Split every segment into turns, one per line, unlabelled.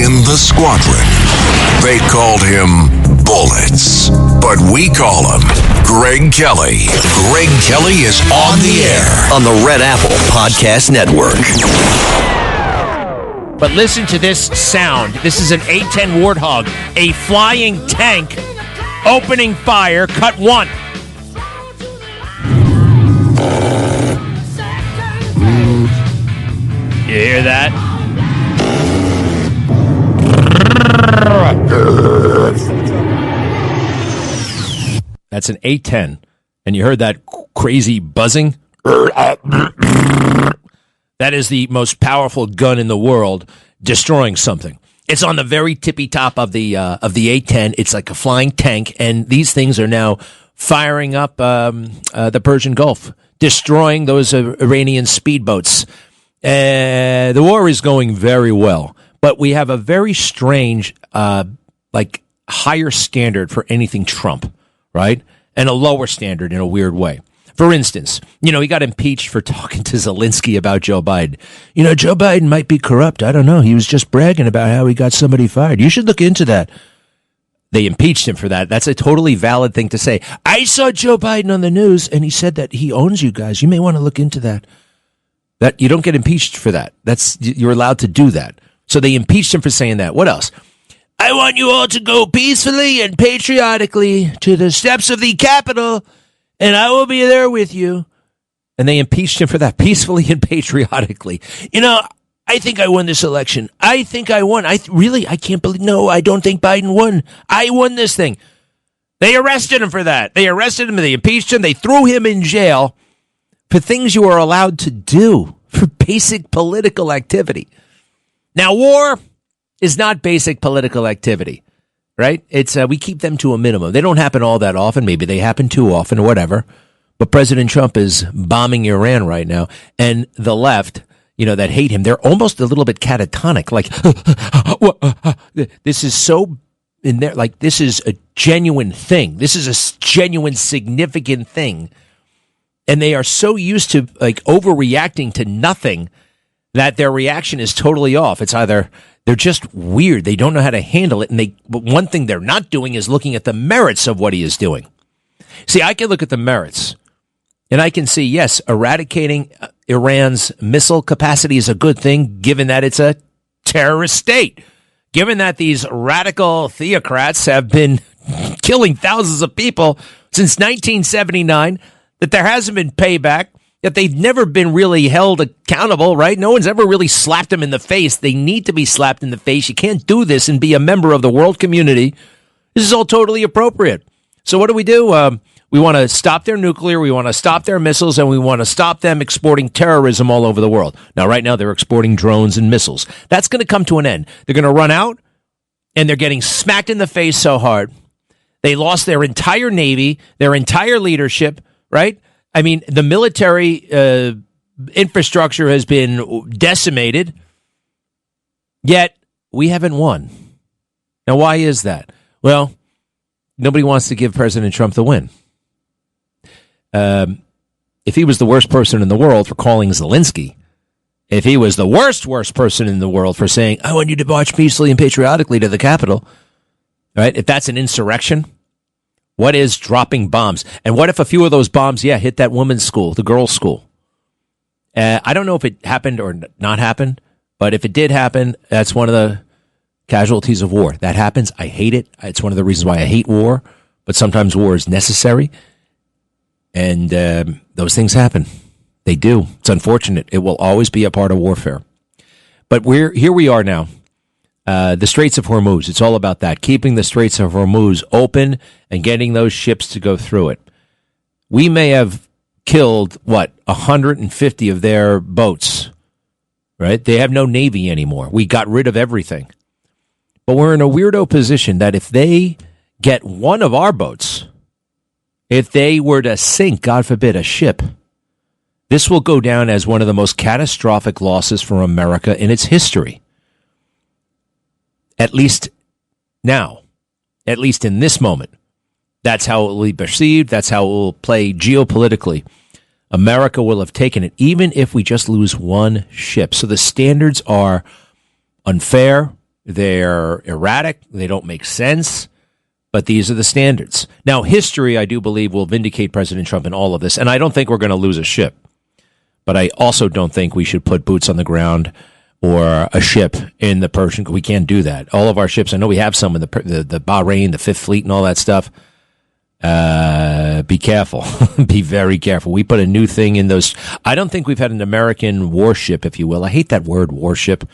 in the squadron. They called him Bullets, but we call him Greg Kelly. Greg Kelly is on the air
on the Red Apple Podcast Network.
But listen to this sound. This is an A-10 Warthog, a flying tank opening fire, cut one. You hear that? That's an A-10. And you heard that crazy buzzing? That is the most powerful gun in the world, destroying something. It's on the very tippy top of the A-10. It's like a flying tank, and these things are now firing up the Persian Gulf, destroying those Iranian speedboats. The war is going very well, but we have a very strange, higher standard for anything Trump, right? And a lower standard in a weird way. For instance, he got impeached for talking to Zelensky about Joe Biden. Joe Biden might be corrupt. I don't know. He was just bragging about how he got somebody fired. You should look into that. They impeached him for that. That's a totally valid thing to say. I saw Joe Biden on the news, and he said that he owns you guys. You may want to look into that. That you don't get impeached for that. You're allowed to do that. So they impeached him for saying that. What else? I want you all to go peacefully and patriotically to the steps of the Capitol, and I will be there with you. And they impeached him for that, peacefully and patriotically. I think I won this election. I think I won. I can't believe, no, I don't think Biden won. I won this thing. They arrested him for that. They arrested him, they impeached him, they threw him in jail for things you are allowed to do, for basic political activity. Now, war is not basic political activity, right? It's we keep them to a minimum. They don't happen all that often. Maybe they happen too often or whatever. But President Trump is bombing Iran right now. And the left, that hate him, they're almost a little bit catatonic. Like, this is so in there. Like, this is a genuine thing. This is a genuine, significant thing. And they are so used to overreacting to nothing that their reaction is totally off. It's either they're just weird. They don't know how to handle it. But one thing they're not doing is looking at the merits of what he is doing. See, I can look at the merits and I can see, yes, eradicating Iran's missile capacity is a good thing, given that it's a terrorist state, given that these radical theocrats have been killing thousands of people since 1979, that there hasn't been payback, that they've never been really held accountable, right? No one's ever really slapped them in the face. They need to be slapped in the face. You can't do this and be a member of the world community. This is all totally appropriate. So what do? We want to stop their nuclear, we want to stop their missiles, and we want to stop them exporting terrorism all over the world. Now, right now, they're exporting drones and missiles. That's going to come to an end. They're going to run out, and they're getting smacked in the face so hard. They lost their entire Navy, their entire leadership, right? I mean, the military infrastructure has been decimated, yet we haven't won. Now, why is that? Well, nobody wants to give President Trump the win. If he was the worst person in the world for calling Zelensky, if he was the worst person in the world for saying, I want you to march peacefully and patriotically to the Capitol, right? If that's an insurrection, what is dropping bombs? And what if a few of those bombs, hit that woman's school, the girls' school? I don't know if it happened or not happened, but if it did happen, that's one of the casualties of war. That happens. I hate it. It's one of the reasons why I hate war, but sometimes war is necessary. And those things happen. They do. It's unfortunate. It will always be a part of warfare. But here we are now. The Straits of Hormuz. It's all about that. Keeping the Straits of Hormuz open and getting those ships to go through it. We may have killed, 150 of their boats, right? They have no Navy anymore. We got rid of everything. But we're in a weirdo position that if they get one of our boats, if they were to sink, God forbid, a ship, this will go down as one of the most catastrophic losses for America in its history. At least now, at least in this moment. That's how it will be perceived. That's how it will play geopolitically. America will have taken it, even if we just lose one ship. So the standards are unfair. They're erratic. They don't make sense. But these are the standards. Now, history, I do believe, will vindicate President Trump in all of this. And I don't think we're going to lose a ship. But I also don't think we should put boots on the ground or a ship in the Persian. We can't do that. All of our ships, I know we have some in the Bahrain, the Fifth Fleet, and all that stuff. Be careful. Be very careful. We put a new thing in those. I don't think we've had an American warship, if you will. I hate that word warship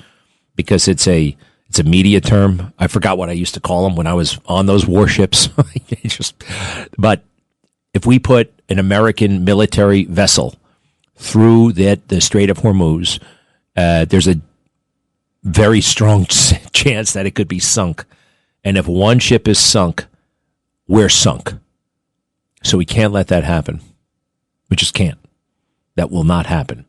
because it's a media term. I forgot what I used to call them when I was on those warships. But if we put an American military vessel through the Strait of Hormuz, there's a very strong chance that it could be sunk. And if one ship is sunk, we're sunk. So we can't let that happen. We just can't. That will not happen.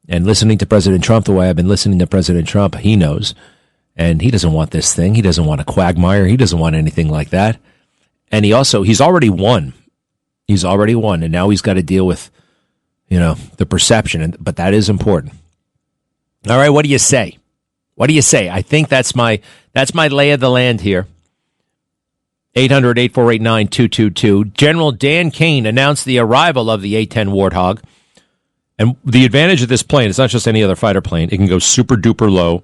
And listening to President Trump the way I've been listening to President Trump, he knows. And he doesn't want this thing. He doesn't want a quagmire. He doesn't want anything like that. And he's already won. He's already won. And now he's got to deal with, the perception. But that is important. All right. What do you say? What do you say? I think that's my lay of the land here. 800-848-9222. General Dan Kane announced the arrival of the A-10 Warthog. And the advantage of this plane, it's not just any other fighter plane. It can go super duper low.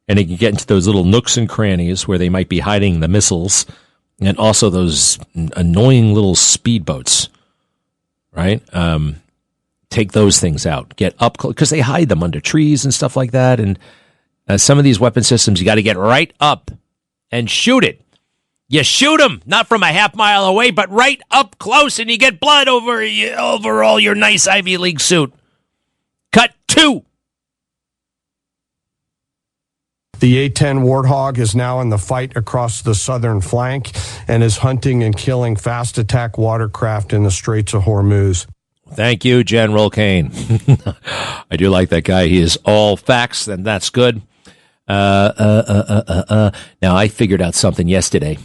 And it can get into those little nooks and crannies where they might be hiding the missiles, and also those annoying little speedboats, right? Take those things out. Get up close, because they hide them under trees and stuff like that. And some of these weapon systems, you got to get right up and shoot it. You shoot them, not from a half mile away, but right up close, and you get blood over all your nice Ivy League suit. Cut 2.
The A-10 Warthog is now in the fight across the southern flank and is hunting and killing fast attack watercraft in the Straits of Hormuz.
Thank you, General Kane. I do like that guy. He is all facts, and that's good. Now, I figured out something yesterday.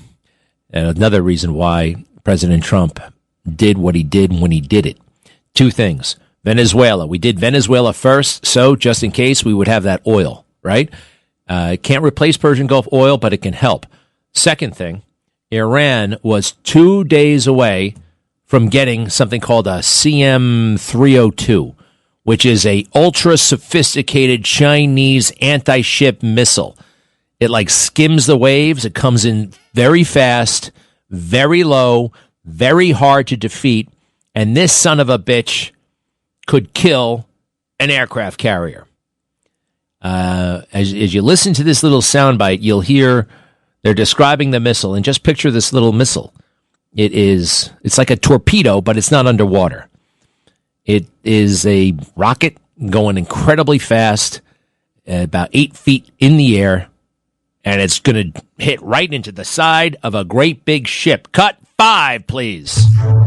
Another reason why President Trump did what he did when he did it. 2 things. Venezuela. We did Venezuela first, so just in case we would have that oil, right? It can't replace Persian Gulf oil, but it can help. Second thing, Iran was 2 days away from getting something called a CM-302, which is a ultra-sophisticated Chinese anti-ship missile. It skims the waves. It comes in very fast, very low, very hard to defeat, and this son of a bitch could kill an aircraft carrier. As you listen to this little soundbite, you'll hear they're describing the missile, and just picture this little missile. It's like a torpedo, but it's not underwater. It is a rocket going incredibly fast, about 8 feet in the air, and it's going to hit right into the side of a great big ship. Cut 5, please.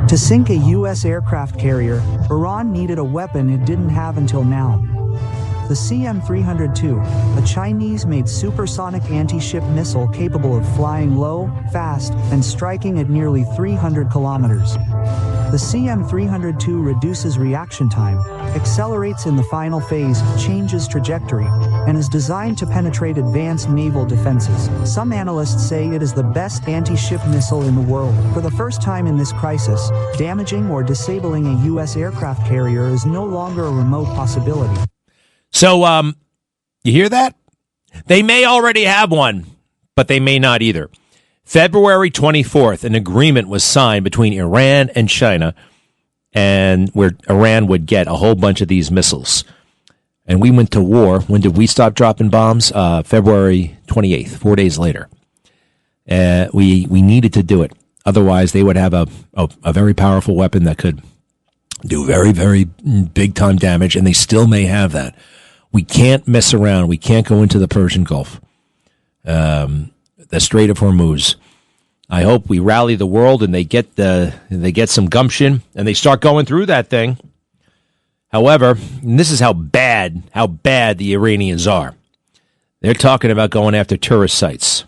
To sink a U.S. aircraft carrier, Iran needed a weapon it didn't have until now. The CM-302, a Chinese-made supersonic anti-ship missile capable of flying low, fast, and striking at nearly 300 kilometers. The CM-302 reduces reaction time, accelerates in the final phase, changes trajectory, and is designed to penetrate advanced naval defenses. Some analysts say it is the best anti-ship missile in the world. For the first time in this crisis, damaging or disabling a U.S. aircraft carrier is no longer a remote possibility.
So, you hear that? They may already have one, but they may not either. February 24th, an agreement was signed between Iran and China, and where Iran would get a whole bunch of these missiles. And we went to war. When did we stop dropping bombs? February 28th, 4 days later. We needed to do it. Otherwise, they would have a very powerful weapon that could do very, very big-time damage, and they still may have that. We can't mess around. We can't go into the Persian Gulf, the Strait of Hormuz. I hope we rally the world and they get some gumption and they start going through that thing. However, and this is how bad the Iranians are. They're talking about going after tourist sites.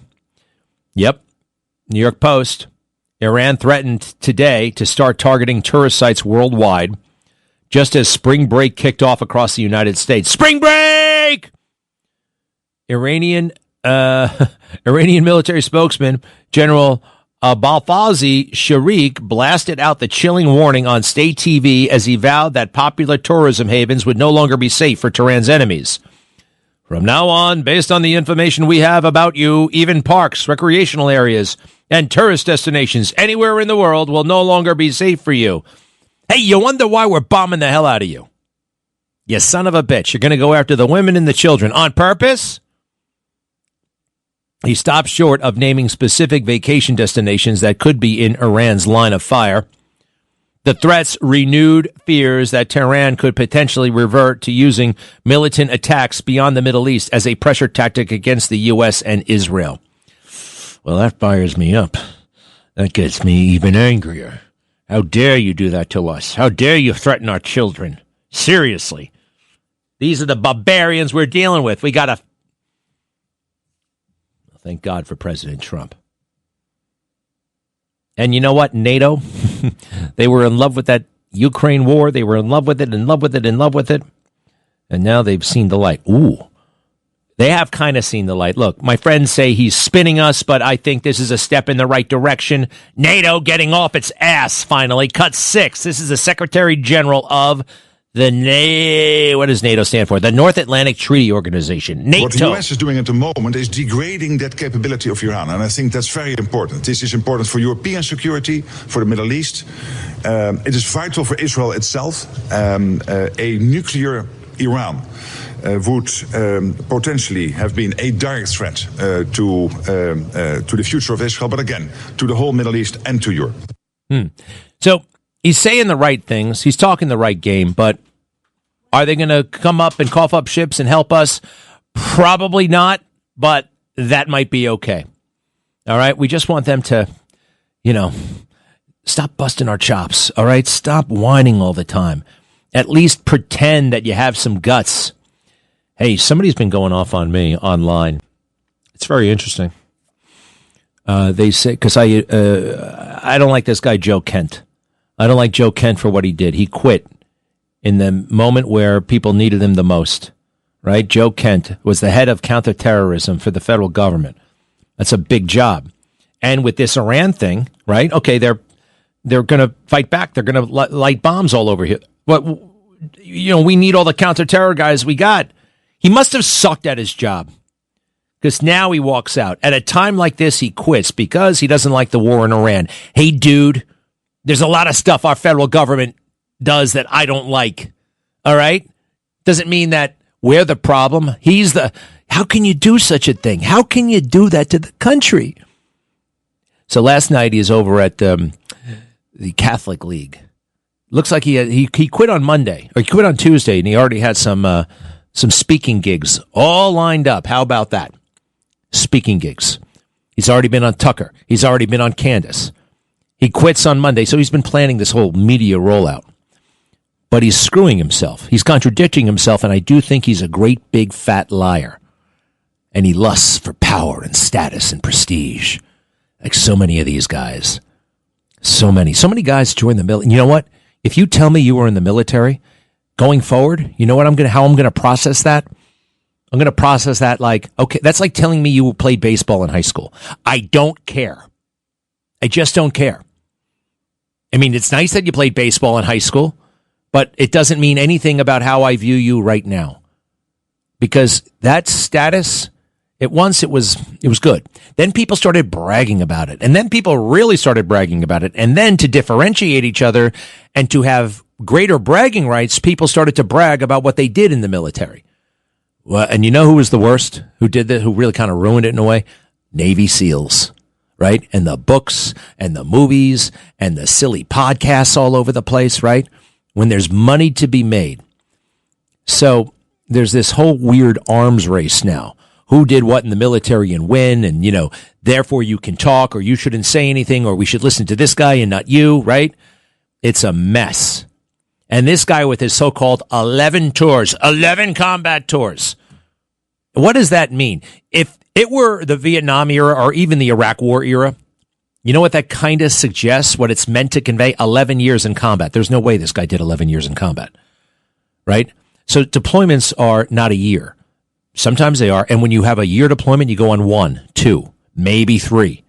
Yep, New York Post. Iran threatened today to start targeting tourist sites worldwide, just as spring break kicked off across the United States. Spring break! Iranian Iranian military spokesman General Balfazi Sharik blasted out the chilling warning on state TV as he vowed that popular tourism havens would no longer be safe for Tehran's enemies. From now on, based on the information we have about you, even parks, recreational areas, and tourist destinations anywhere in the world will no longer be safe for you. Hey, you wonder why we're bombing the hell out of you? You son of a bitch. You're going to go after the women and the children on purpose? He stopped short of naming specific vacation destinations that could be in Iran's line of fire. The threats renewed fears that Tehran could potentially revert to using militant attacks beyond the Middle East as a pressure tactic against the U.S. and Israel. Well, that fires me up. That gets me even angrier. How dare you do that to us? How dare you threaten our children? Seriously. These are the barbarians we're dealing with. We got to... Thank God for President Trump. And you know what? NATO, they were in love with that Ukraine war. They were in love with it, in love with it, in love with it. And now they've seen the light. Ooh, they have kind of seen the light. Look, my friends say he's spinning us, but I think this is a step in the right direction. NATO getting off its ass, finally. Cut 6. This is the Secretary General of the what does NATO stand for? The North Atlantic Treaty Organization, NATO.
What the US is doing at the moment is degrading that capability of Iran, and I think that's very important. This is important for European security, for the Middle East. It is vital for Israel itself. A nuclear Iran would potentially have been a direct threat to the future of Israel, but again, to the whole Middle East and to Europe.
So he's saying the right things. He's talking the right game, but are they going to come up and cough up ships and help us? Probably not, but that might be okay. All right? We just want them to, stop busting our chops. All right? Stop whining all the time. At least pretend that you have some guts. Hey, somebody's been going off on me online. It's very interesting. They say, because I don't like this guy, Joe Kent. I don't like Joe Kent for what he did. He quit in the moment where people needed him the most, right? Joe Kent was the head of counterterrorism for the federal government. That's a big job. And with this Iran thing, right? Okay, they're going to fight back. They're going to light bombs all over here. But, we need all the counterterror guys we got. He must have sucked at his job because now he walks out. At a time like this, he quits because he doesn't like the war in Iran. Hey, dude. There's a lot of stuff our federal government does that I don't like. All right? Doesn't mean that we're the problem. How can you do such a thing? How can you do that to the country? So last night he was over at the Catholic League. Looks like he quit on Monday, or he quit on Tuesday, and he already had some speaking gigs all lined up. How about that? Speaking gigs. He's already been on Tucker. He's already been on Candace. He quits on Monday, so he's been planning this whole media rollout. But he's screwing himself. He's contradicting himself, and I do think he's a great big fat liar. And he lusts for power and status and prestige. Like so many of these guys. So many guys join the military. You know what? If you tell me you were in the military, going forward, you know what how I'm going to process that? I'm going to process that like, okay, that's like telling me you played baseball in high school. I don't care. I just don't care. I mean, it's nice that you played baseball in high school, but it doesn't mean anything about how I view you right now. Because that status, it was good. Then people started bragging about it. And then people really started bragging about it. And then to differentiate each other and to have greater bragging rights, people started to brag about what they did in the military. Well, and you know who was the worst? Who did that? Who really kind of ruined it in a way? Navy SEALs. Right? And the books and the movies and the silly podcasts all over the place, right? When there's money to be made. So there's this whole weird arms race now. Who did what in the military and when, and, therefore you can talk, or you shouldn't say anything, or we should listen to this guy and not you, right? It's a mess. And this guy with his so-called 11 tours, 11 combat tours. What does that mean? If it were the Vietnam era or even the Iraq War era, you know what that kind of suggests, what it's meant to convey? 11 years in combat. There's no way this guy did 11 years in combat, right? So deployments are not a year. Sometimes they are. And when you have a year deployment, you go on 1, 2, maybe 3.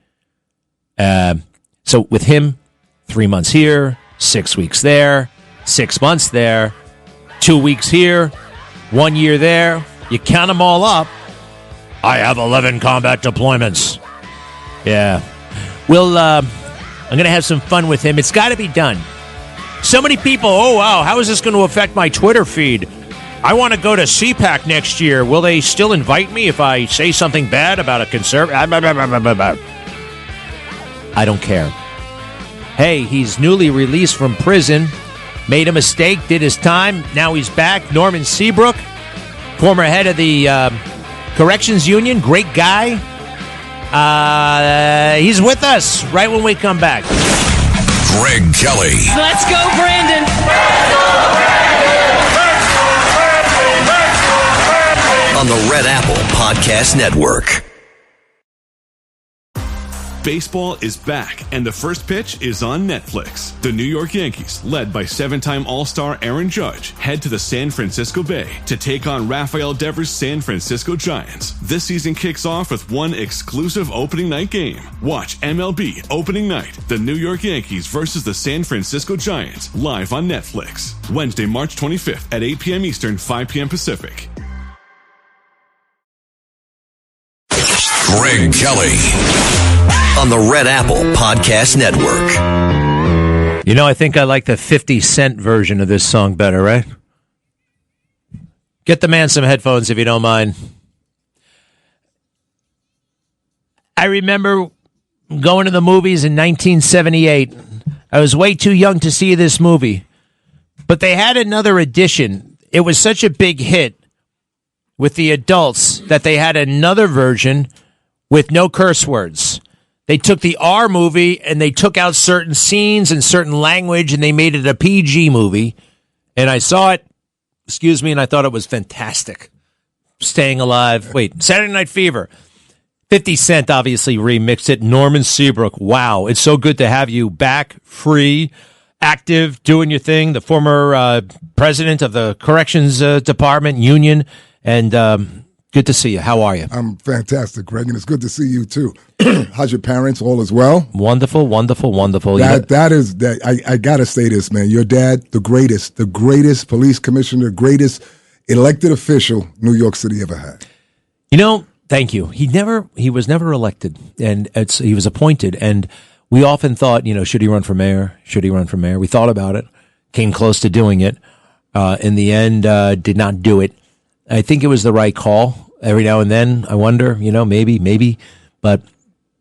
So with him, 3 months here, 6 weeks there, 6 months there, 2 weeks here, 1 year there. You count them all up. I have 11 combat deployments. Yeah. I'm going to have some fun with him. It's got to be done. So many people, oh, wow, how is this going to affect my Twitter feed? I want to go to CPAC next year. Will they still invite me if I say something bad about a conservative? I don't care. Hey, he's newly released from prison, made a mistake, did his time. Now he's back. Norman Seabrook, former head of the Corrections Union, great guy. He's with us right when we come back.
Greg Kelly.
Let's go, Brandon.
On the Red Apple Podcast Network.
Baseball is back, and the first pitch is on Netflix. The New York Yankees, led by 7-time All-Star Aaron Judge, head to the San Francisco Bay to take on Rafael Devers' San Francisco Giants. This season kicks off with one exclusive opening night game. Watch MLB Opening Night, the New York Yankees versus the San Francisco Giants, live on Netflix. Wednesday, March 25th at 8 p.m. Eastern, 5 p.m. Pacific.
Greg Kelly.
On the Red Apple Podcast Network.
You know, I think I like the 50 Cent version of this song better, right? Get the man some headphones if you don't mind. I remember going to the movies in 1978. I was way too young to see this movie. But they had another edition. It was such a big hit with the adults that they had another version with no curse words. They took the R movie and they took out certain scenes and certain language and they made it a PG movie. And I saw it, and I thought it was fantastic. Staying Alive. Wait, Saturday Night Fever. 50 Cent obviously remixed it. Norman Seabrook. Wow, it's so good to have you back, free, active, doing your thing. The former president of the Corrections Department, Union. And good to see you. How are you?
I'm fantastic, Greg, and it's good to see you, too. How's your parents? All is well?
Wonderful, wonderful, wonderful.
I got to say this, man. Your dad, the greatest police commissioner, greatest elected official New York City ever had.
You know, thank you. He was never elected, and he was appointed, and we often thought, should he run for mayor? Should he run for mayor? We thought about it, came close to doing it. In the end, did not do it. I think it was the right call. Every now and then, I wonder, maybe. But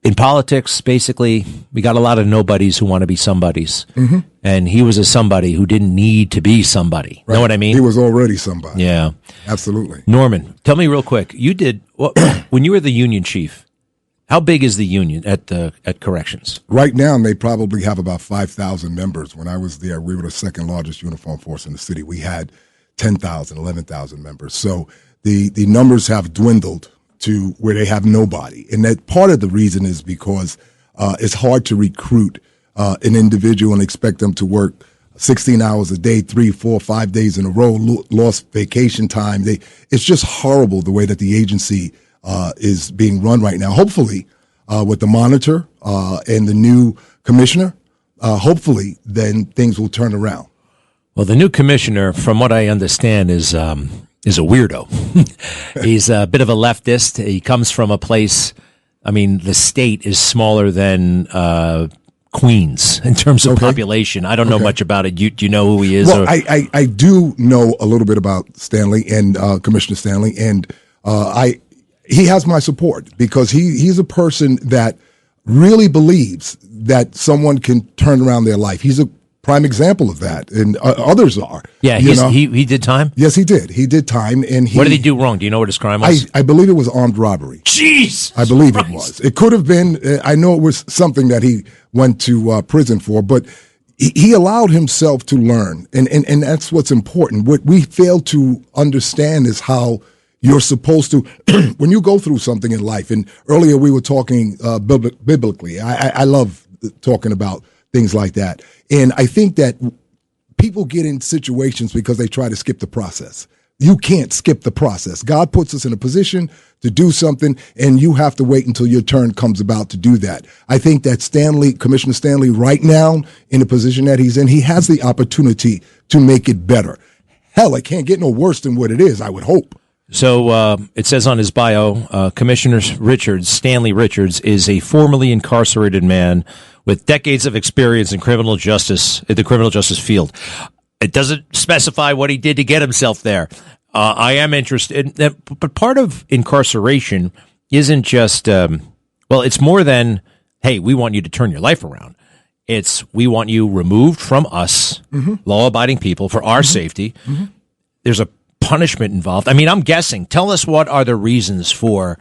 in politics, basically, we got a lot of nobodies who want to be somebodies. Mm-hmm. And he was a somebody who didn't need to be somebody. Right. Know what I mean?
He was already somebody.
Yeah.
Absolutely.
Norman, tell me real quick. You did, when you were the union chief, how big is the union at Corrections?
Right now, they probably have about 5,000 members. When I was there, we were the second largest uniform force in the city. We had 10,000, 11,000 members. So the numbers have dwindled to where they have nobody. And that part of the reason is because it's hard to recruit an individual and expect them to work 16 hours a day, 3, 4, 5 days in a row, lost vacation time. It's just horrible the way that the agency is being run right now. Hopefully, with the monitor and the new commissioner, hopefully then things will turn around.
Well, the new commissioner, from what I understand, is a weirdo. He's a bit of a leftist. He comes from a place, the state is smaller than Queens in terms of population. I don't know much about it. Do you know who he is?
Well, I do know a little bit about Stanley and Commissioner Stanley, and he has my support because he's a person that really believes that someone can turn around their life. He's a prime example of that, and others are.
Yeah, he did time?
Yes, he did. He did time. And
what did he do wrong? Do you know what his crime was?
I believe it was armed robbery.
Jeez!
I believe it was. It could have been, I know it was something that he went to prison for, but he allowed himself to learn, and that's what's important. What we fail to understand is how you're supposed to, when you go through something in life, and earlier we were talking biblically. I love talking about things like that. And I think that people get in situations because they try to skip the process. you can't skip the process. God puts us in a position to do something, and you have to wait until your turn comes about to do that. I think that Commissioner Stanley, right now, in the position that he's in, he has the opportunity to make it better. Hell, it can't get no worse than what it is, I would hope.
So it says on his bio, Commissioner Stanley Richards, is a formerly incarcerated man with decades of experience in the criminal justice field. It doesn't specify what he did to get himself there. I am interested, but part of incarceration isn't just, it's more than, hey, we want you to turn your life around. It's, we want you removed from us, law-abiding people, for our safety. There's a punishment involved. I mean, I'm guessing. Tell us, what are the reasons for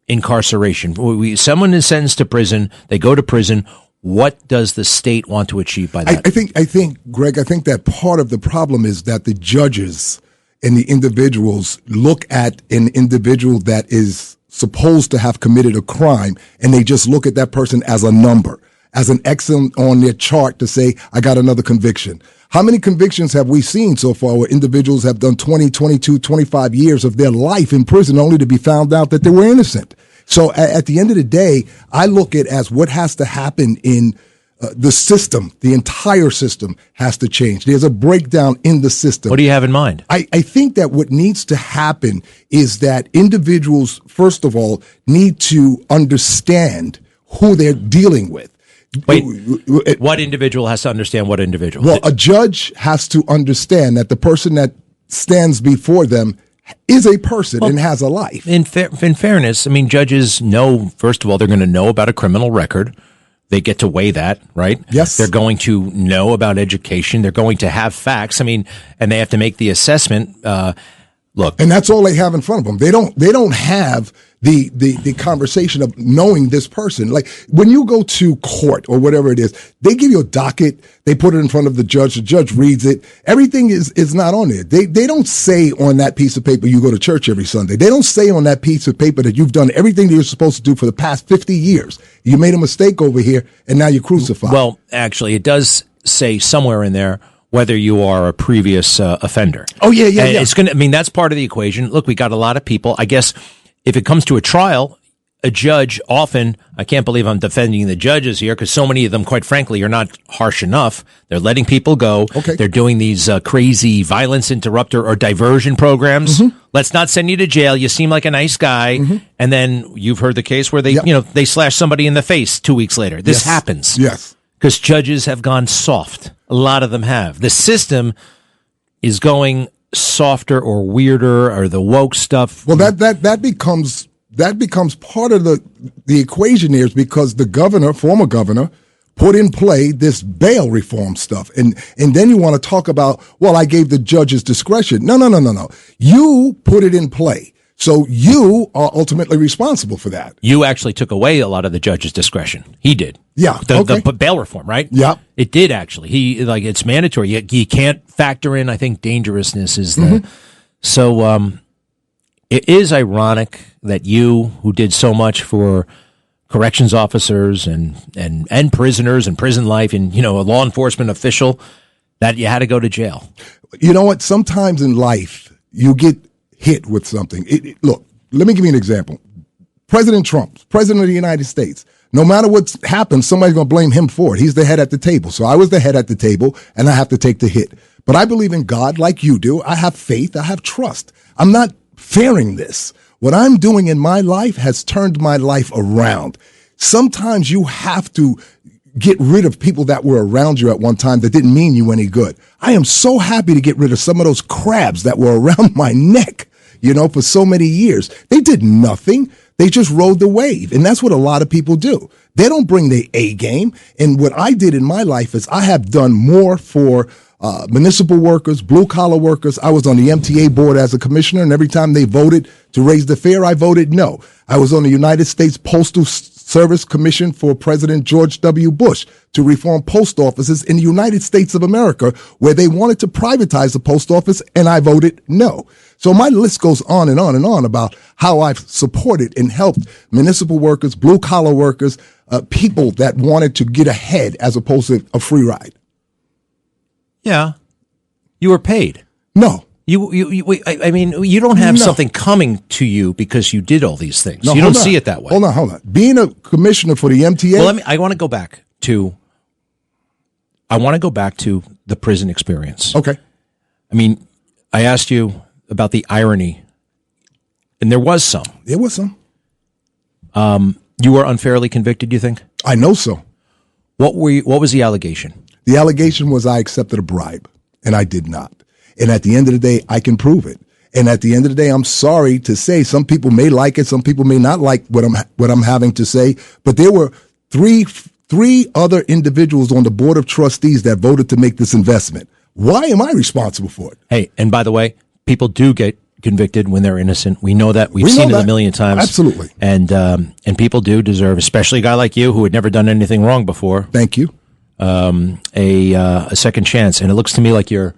incarceration? Someone is sentenced to prison. They go to prison. What does the state want to achieve by that?
I think, Greg, that part of the problem is that the judges and the individuals look at an individual that is supposed to have committed a crime, and they just look at that person as a number, as an X on their chart to say, I got another conviction. How many convictions have we seen so far where individuals have done 20, 22, 25 years of their life in prison only to be found out that they were innocent? So at the end of the day, I look at it as what has to happen in the system. The entire system has to change. There's a breakdown in the system.
What do you have in mind?
I think that what needs to happen is that individuals, first of all, need to understand who they're dealing with.
Wait, what individual has to understand what individual?
Well, a judge has to understand that the person that stands before them is a person and has a life.
In fairness, I mean, judges know, first of all, they're going to know about a criminal record. They get to weigh that, right?
Yes.
They're going to know about education. They're going to have facts. I mean, and they have to make the assessment. Look,
and that's all they have in front of them. They don't have the conversation of knowing this person. Like when you go to court or whatever it is, they give you a docket. They put it in front of the judge reads it. Everything is not on there. They don't say on that piece of paper, you go to church every Sunday. They don't say on that piece of paper that you've done everything that you're supposed to do for the past 50 years. You made a mistake over here and now you're crucified.
Well, actually, it does say somewhere in there whether you are a previous offender.
Oh, yeah.
It's going to, I mean, that's part of the equation. Look, we got a lot of people. I guess if it comes to a trial, a judge often, I can't believe I'm defending the judges here because so many of them, quite frankly, are not harsh enough. They're letting people go.
Okay.
They're doing these crazy violence interrupter or diversion programs. Let's not send you to jail. You seem like a nice guy. And then you've heard the case where they slash somebody in the face 2 weeks later. This happens.
Yes.
Because judges have gone soft. A lot of them have. The system is going softer or weirder, or the woke stuff.
Well, that becomes part of the equation here, is because the former governor, put in play this bail reform stuff, and then you want to talk about, well, I gave the judges discretion. No. You put it in play. So you are ultimately responsible for that.
You actually took away a lot of the judge's discretion. He did.
Yeah.
The bail reform, right?
Yeah.
It did actually. It's mandatory. You can't factor in, I think, dangerousness is the. So it is ironic that you, who did so much for corrections officers and prisoners and prison life, and a law enforcement official, that you had to go to jail.
You know what? Sometimes in life you get hit with something. Look, let me give you an example. President Trump, president of the United States, no matter what happens, somebody's going to blame him for it. He's the head at the table. So I was the head at the table, and I have to take the hit. But I believe in God like you do. I have faith. I have trust. I'm not fearing this. What I'm doing in my life has turned my life around. Sometimes you have to get rid of people that were around you at one time that didn't mean you any good. I am so happy to get rid of some of those crabs that were around my neck, for so many years. They did nothing. They just rode the wave. And that's what a lot of people do. They don't bring their A game. And what I did in my life is I have done more for municipal workers, blue collar workers. I was on the MTA board as a commissioner, and every time they voted to raise the fare, I voted no. I was on the United States Postal Service Commission for President George W. Bush to reform post offices in the United States of America, where they wanted to privatize the post office, and I voted no. So my list goes on and on and on about how I've supported and helped municipal workers, blue collar workers, people that wanted to get ahead as opposed to a free ride.
Yeah. You were paid.
No.
I mean, you don't have something coming to you because you did all these things.
No,
you don't
hold on.
see it that way.
Hold on. Being a commissioner for the MTA.
Well, I want to go back to the prison experience.
Okay.
I mean, I asked you about the irony, and there was some.
There was some.
You were unfairly convicted, you think?
I know so.
What was the allegation?
The allegation was I accepted a bribe, and I did not. And at the end of the day, I can prove it. And at the end of the day, I'm sorry to say some people may like it, some people may not like what I'm having to say. But there were three other individuals on the board of trustees that voted to make this investment. Why am I responsible for it?
Hey, and by the way, people do get convicted when they're innocent. We know that. We've seen it a million times.
Absolutely.
And people do deserve, especially a guy like you who had never done anything wrong before.
Thank you.
A second chance. And it looks to me like you're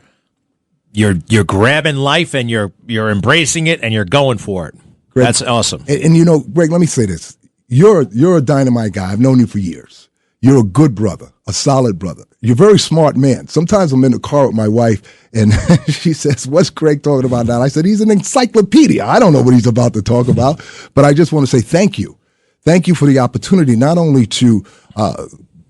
grabbing life and you're embracing it and you're going for it.
Greg,
that's awesome.
And you know, Greg, let me say this. You're a dynamite guy. I've known you for years. You're a good brother, a solid brother. You're a very smart man. Sometimes I'm in the car with my wife and she says, what's Greg talking about now? I said, he's an encyclopedia. I don't know what he's about to talk about, but I just want to say thank you. Thank you for the opportunity not only to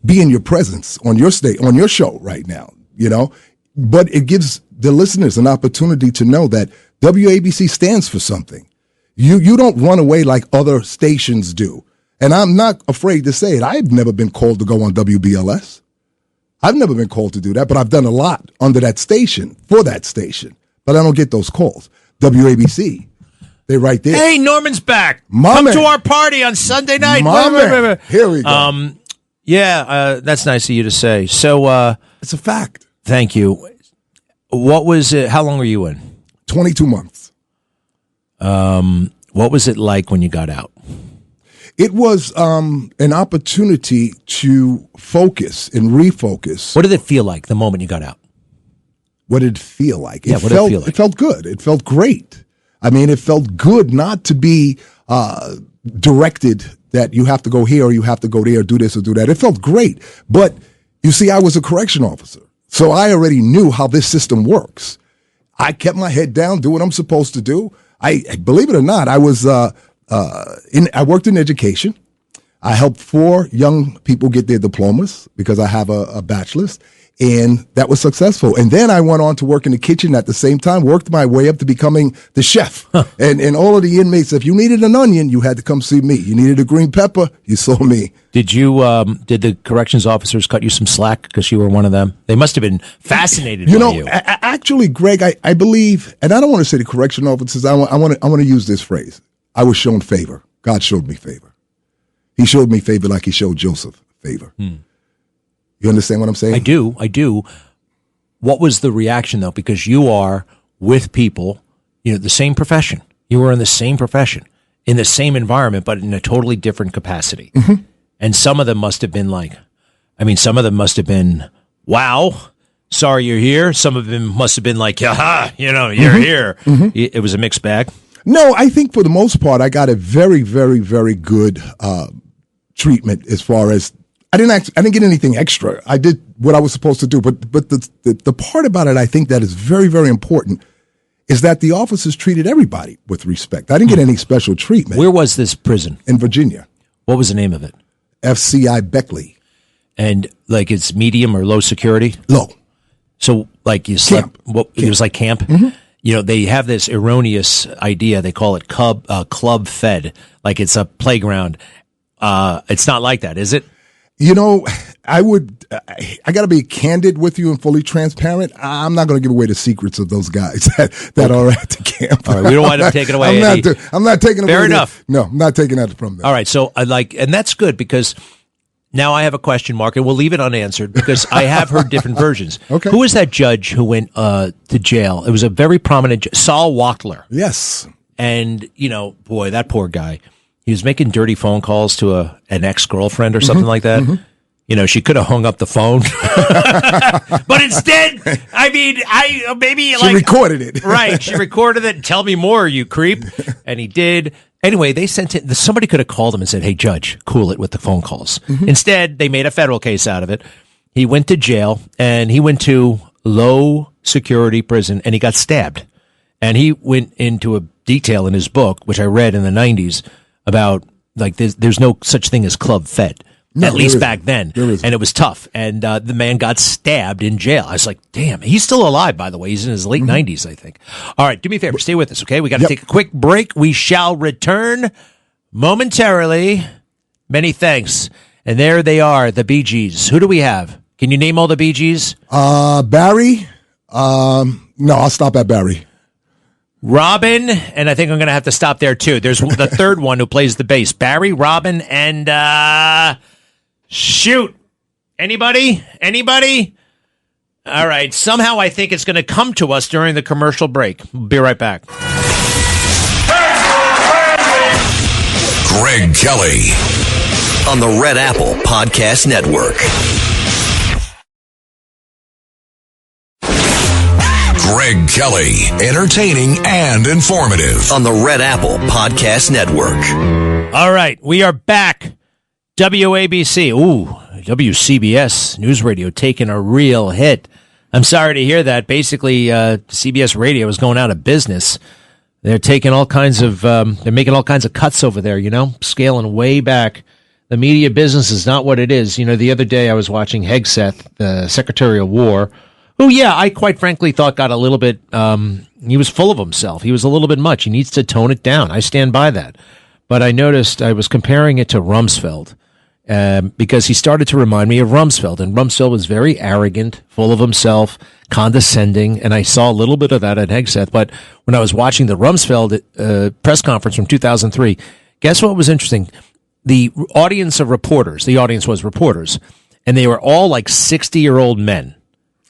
be in your presence on your show right now, you know, but it gives the listeners an opportunity to know that WABC stands for something. You don't run away like other stations do. And I'm not afraid to say it. I've never been called to go on WBLS. I've never been called to do that, but I've done a lot under that station, for that station. But I don't get those calls. WABC, they're right there.
Hey, Norman's back.
Come
to our party on Sunday night.
Here we go.
That's nice of you to say. So
it's a fact.
Thank you. What was it? How long were you in?
22 months.
What was it like when you got out?
It was an opportunity to focus and refocus.
What did it feel like the moment you got out?
What did it feel like?
What did it feel like?
It felt good. It felt great. I mean, it felt good not to be directed that you have to go here or you have to go there, do this or do that. It felt great. But you see, I was a correction officer, so I already knew how this system works. I kept my head down, do what I'm supposed to do. I believe it or not, I was I worked in education. I helped 4 young people get their diplomas because I have a bachelor's, and that was successful. And then I went on to work in the kitchen at the same time, worked my way up to becoming the chef. And all of the inmates, if you needed an onion, you had to come see me. You needed a green pepper, you saw me.
Did the corrections officers cut you some slack because you were one of them? They must have been fascinated by you.
Actually, Greg, I believe, and I don't want to say the correction officers, I want to use this phrase. I was shown favor. God showed me favor. He showed me favor like he showed Joseph favor. You understand what I'm saying?
I do. What was the reaction, though? Because you are with people, the same profession. You were in the same profession, in the same environment, but in a totally different capacity. Mm-hmm. And some of them must have been wow, sorry you're here. Some of them must have been like, aha, you're here. Mm-hmm. It was a mixed bag.
No, I think for the most part, I got a very, very, very good treatment as far as I didn't get anything extra. I did what I was supposed to do. But the part about it I think that is very, very important is that the officers treated everybody with respect. I didn't get any special treatment.
Where was this prison?
In Virginia.
What was the name of it?
FCI Beckley.
And like it's medium or low security?
Low.
So like you slept, it was like camp? Mm-hmm. They have this erroneous idea. They call it club fed, like it's a playground. It's not like that, is it?
I got to be candid with you and fully transparent. I'm not going to give away the secrets of those guys that are at the camp.
All right, we don't want them taking away.
I'm not taking away.
Fair enough.
No, I'm not taking that from them.
All right, so and that's good because now I have a question mark, and we'll leave it unanswered because I have heard different versions.
Okay.
Who was that judge who went to jail? It was a very prominent Saul Wachtler.
Yes.
And boy, that poor guy. He was making dirty phone calls to an ex-girlfriend or something like that. Mm-hmm. She could have hung up the phone. But instead,
she recorded it.
Right. She recorded it. Tell me more, you creep. And he did. Anyway, they sent it. Somebody could have called him and said, hey, judge, cool it with the phone calls. Mm-hmm. Instead, they made a federal case out of it. He went to jail and he went to low security prison and he got stabbed. And he went into a detail in his book, which I read in the 90s, about like there's no such thing as club fed.
No,
at least back then.
And
it was tough. And the man got stabbed in jail. I was like, damn, he's still alive, by the way. He's in his late 90s, I think. All right, do me a favor. Stay with us, okay? We got to take a quick break. We shall return momentarily. Many thanks. And there they are, the Bee Gees. Who do we have? Can you name all the Bee Gees?
Barry. No, I'll stop at Barry.
Robin, and I think I'm going to have to stop there, too. There's the third one who plays the bass. Barry, Robin, and... shoot. Anybody? All right. Somehow I think it's going to come to us during the commercial break. We'll be right back.
Greg Kelly
on the Red Apple Podcast Network.
Greg Kelly, entertaining and informative
on the Red Apple Podcast Network.
All right. We are back. WABC, WCBS News Radio taking a real hit. I'm sorry to hear that. Basically, CBS Radio is going out of business. They're taking all kinds of, they're making all kinds of cuts over there, scaling way back. The media business is not what it is. The other day I was watching Hegseth, the Secretary of War, who, I quite frankly thought got a little bit, he was full of himself. He was a little bit much. He needs to tone it down. I stand by that. But I noticed I was comparing it to Rumsfeld. Because he started to remind me of Rumsfeld, and Rumsfeld was very arrogant, full of himself, condescending, and I saw a little bit of that at Hegseth. But when I was watching the Rumsfeld press conference from 2003, guess what was interesting? The audience was reporters, and they were all like 60-year-old men,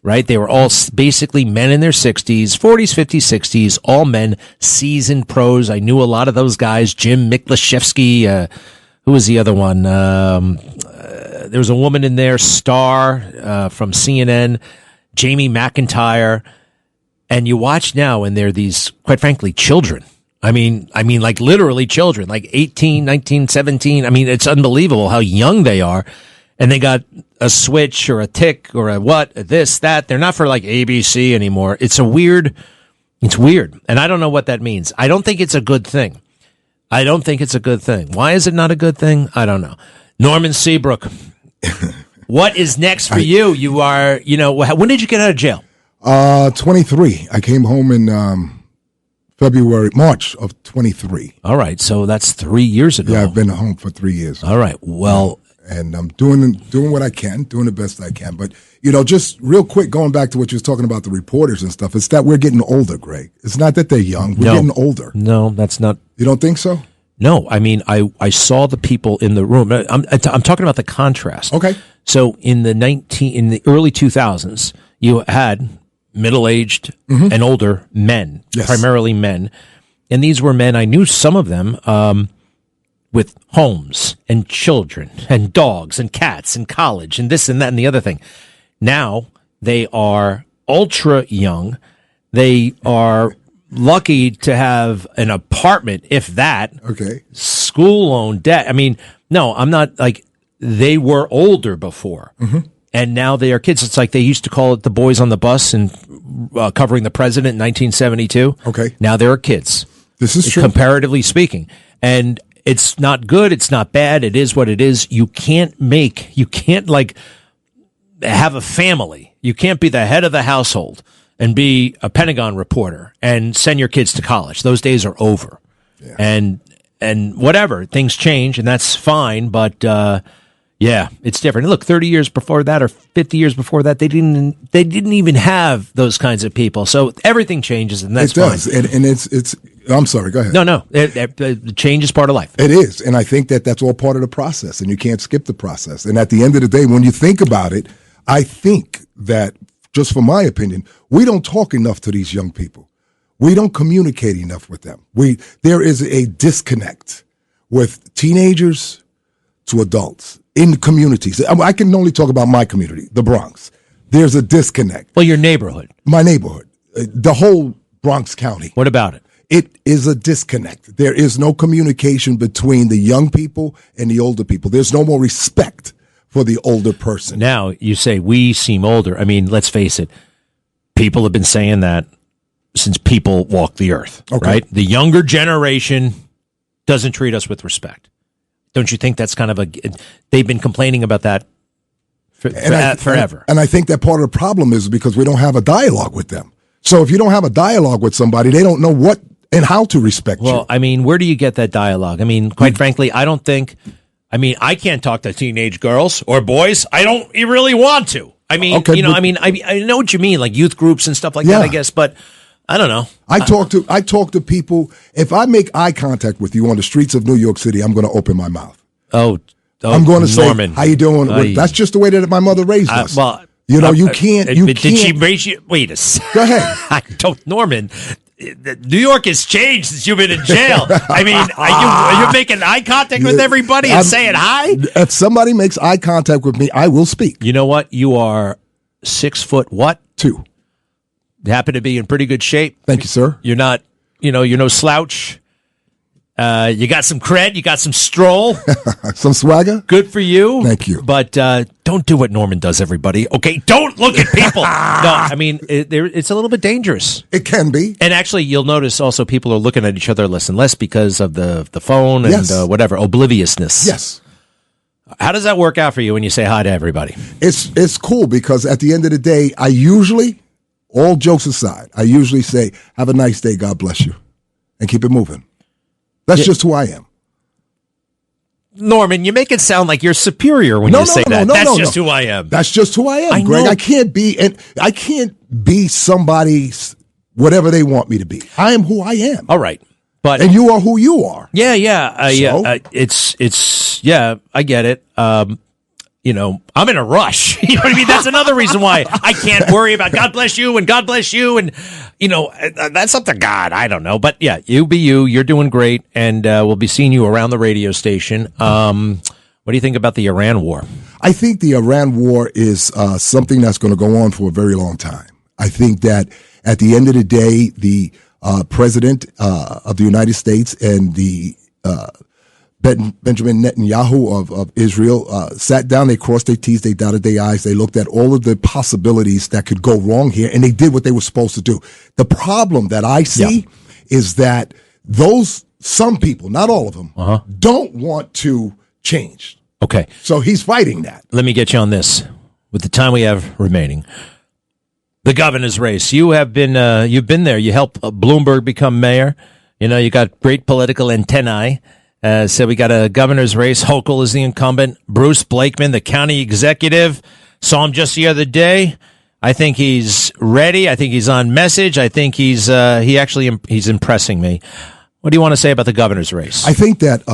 right? They were all basically men in their 60s, 40s, 50s, 60s, all men, seasoned pros. I knew a lot of those guys, Jim Miklashevsky, who was the other one? There was a woman in there, Star from CNN, Jamie McIntyre. And you watch now, and they're these, quite frankly, children. I mean, like literally children, like 18, 19, 17. I mean, it's unbelievable how young they are. And they got a switch or a tick or a this, that. They're not for like ABC anymore. It's weird. And I don't know what that means. I don't think it's a good thing. Why is it not a good thing? I don't know. Norman Seabrook, what is next for you? You are, when did you get out of jail?
23. I came home in March of 23.
All right. So that's 3 years ago.
Yeah, I've been home for 3 years.
All right. Well,
and I'm doing what I can, doing the best I can. But, just real quick, going back to what you was talking about, the reporters and stuff, it's that we're getting older, Greg. It's not that they're young. We're getting older.
No, that's not.
You don't think so?
No. I mean, I saw the people in the room. I'm talking about the contrast.
Okay.
So in the early 2000s, you had middle-aged and older men, primarily men. And these were men, I knew some of them, with homes and children and dogs and cats and college and this and that and the other thing. Now they are ultra young. They are lucky to have an apartment, if that.
Okay.
School loan, debt. I mean, no, I'm not like they were older before. And now they are kids. It's like they used to call it the boys on the bus and covering the president in 1972.
Okay.
Now there are kids.
This is true.
Comparatively speaking. And it's not good. It's not bad. It is what it is. You can't like have a family. You can't be the head of the household and be a Pentagon reporter and send your kids to college. Those days are over. Yeah. And whatever, things change and that's fine. But, it's different. And look, 30 years before that or 50 years before that, they didn't even have those kinds of people. So everything changes and that's fine.
It does. And it's, I'm sorry, go ahead.
No. Change is part of life.
It is. And I think that's all part of the process and you can't skip the process. And at the end of the day, when you think about it, I think that, just for my opinion, we don't talk enough to these young people. We don't communicate enough with them. There is a disconnect with teenagers to adults in communities. I can only talk about my community, the Bronx. There's a disconnect.
Well, your neighborhood.
My neighborhood. The whole Bronx County.
What about it?
It is a disconnect. There is no communication between the young people and the older people. There's no more respect for the older person.
Now, you say we seem older. I mean, let's face it. People have been saying that since people walk the earth, right? The younger generation doesn't treat us with respect. Don't you think that's kind of they've been complaining about that forever.
And I think that part of the problem is because we don't have a dialogue with them. So if you don't have a dialogue with somebody, they don't know what and how to respect you.
Well, I mean, where do you get that dialogue? I mean, quite frankly, I can't talk to teenage girls or boys. I don't really want to. I mean, I know what you mean, like youth groups and stuff like that, I guess, but I don't know.
I talk to people. If I make eye contact with you on the streets of New York City, I'm going to open my mouth. I'm going to
Norman.
say, how you doing? That's just the way that my mother raised us. You can't.
Did she raise you? Wait a second.
Go ahead.
Norman, New York has changed since you've been in jail. I mean, are you making eye contact with everybody and saying hi?
If somebody makes eye contact with me, I will speak.
You know what? You are 6'2".
You
happen to be in pretty good shape.
Thank you, sir.
You're not, you're no slouch. You got some cred. You got some stroll.
Some swagger.
Good for you.
Thank you.
But don't do what Norman does, everybody. Okay? Don't look at people. No, I mean, it's a little bit dangerous.
It can be.
And actually, you'll notice also people are looking at each other less and less because of the phone and whatever, obliviousness.
Yes.
How does that work out for you when you say hi to everybody?
It's cool because at the end of the day, I usually, all jokes aside, I usually say, have a nice day, God bless you, and keep it moving. That's just who I am.
Norman, you make it sound like you're superior when you say that. That's just who I am.
That's just who I am, Greg. I can't be somebody's whatever they want me to be. I am who I am.
All right.
And you are who you are.
Yeah. I get it. I'm in a rush. You know what I mean? That's another reason why I can't worry about God bless you and God bless you. And, that's up to God. I don't know. But yeah, you be you. You're doing great. And we'll be seeing you around the radio station. What do you think about the Iran war?
I think the Iran war is something that's going to go on for a very long time. I think that at the end of the day, the president of the United States and the Benjamin Netanyahu of Israel sat down, they crossed their T's, they dotted their I's, they looked at all of the possibilities that could go wrong here, and they did what they were supposed to do. The problem that I see is that some people, not all of them, don't want to change.
Okay.
So he's fighting that.
Let me get you on this. With the time we have remaining, the governor's race. You have been, you've been there. You helped Bloomberg become mayor. You got great political antennae. So we got a governor's race. Hochul is the incumbent. Bruce Blakeman, the county executive. Saw him just the other day. I think he's ready. I think he's on message. I think he's impressing me. What do you want to say about the governor's race?
I think that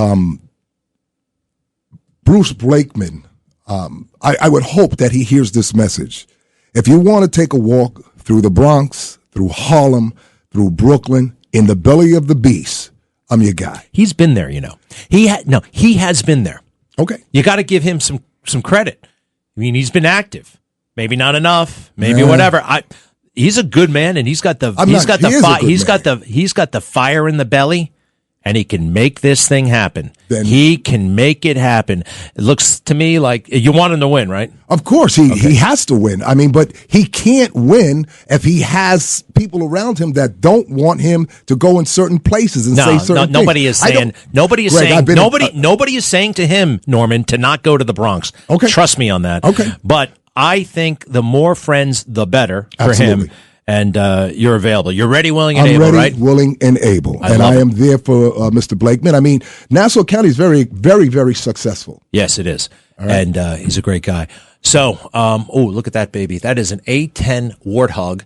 Bruce Blakeman, I would hope that he hears this message. If you want to take a walk through the Bronx, through Harlem, through Brooklyn, in the belly of the beast, I'm your guy.
He's been there, He has been there.
Okay.
You got to give him some credit. I mean, he's been active. Maybe not enough. Maybe whatever. He's a good man, and he's got the fire in the belly, and he can make this thing happen. He can make it happen. It looks to me like you want him to win, right?
Of course, he has to win. I mean, but he can't win if he has people around him that don't want him to go in certain places and say certain things.
Nobody is saying to him, Norman, to not go to the Bronx.
Okay.
Trust me on that.
Okay.
But I think the more friends, the better for him. And you're available. You're ready, willing, and able, right?
Willing, and able. I am there for Mr. Blakeman. I mean, Nassau County is very, very, very successful.
Yes, it is. Right. And he's a great guy. So, look at that baby. That is an A-10 Warthog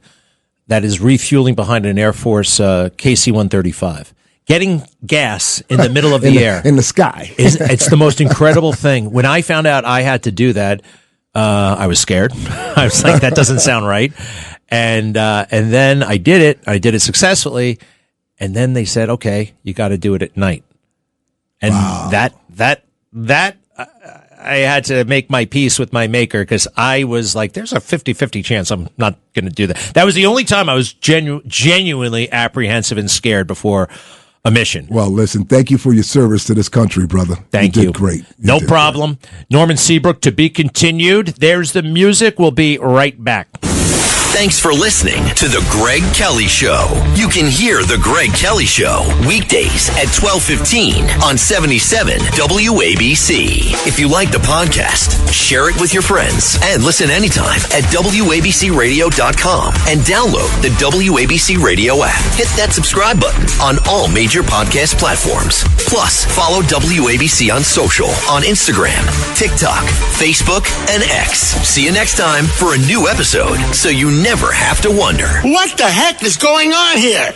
that is refueling behind an Air Force KC-135. Getting gas in the middle of the air.
In the sky.
It's the most incredible thing. When I found out I had to do that, I was scared. I was like, that doesn't sound right. And then I did it. I did it successfully. And then they said, okay, you got to do it at night. And that I had to make my peace with my maker because I was like, there's a 50-50 chance I'm not going to do that. That was the only time I was genuinely apprehensive and scared before a mission.
Well, listen, thank you for your service to this country, brother.
Thank you.
You did great.
No problem. Norman Seabrook, to be continued. There's the music. We'll be right back.
Thanks for listening to The Greg Kelly Show. You can hear The Greg Kelly Show weekdays at 12:15 on 77 WABC. If you like the podcast, share it with your friends and listen anytime at WABCRadio.com and download the WABC Radio app. Hit that subscribe button on all major podcast platforms. Plus, follow WABC on social on Instagram, TikTok, Facebook, and X. See you next time for a new episode so you never have to wonder.
What the heck is going on here?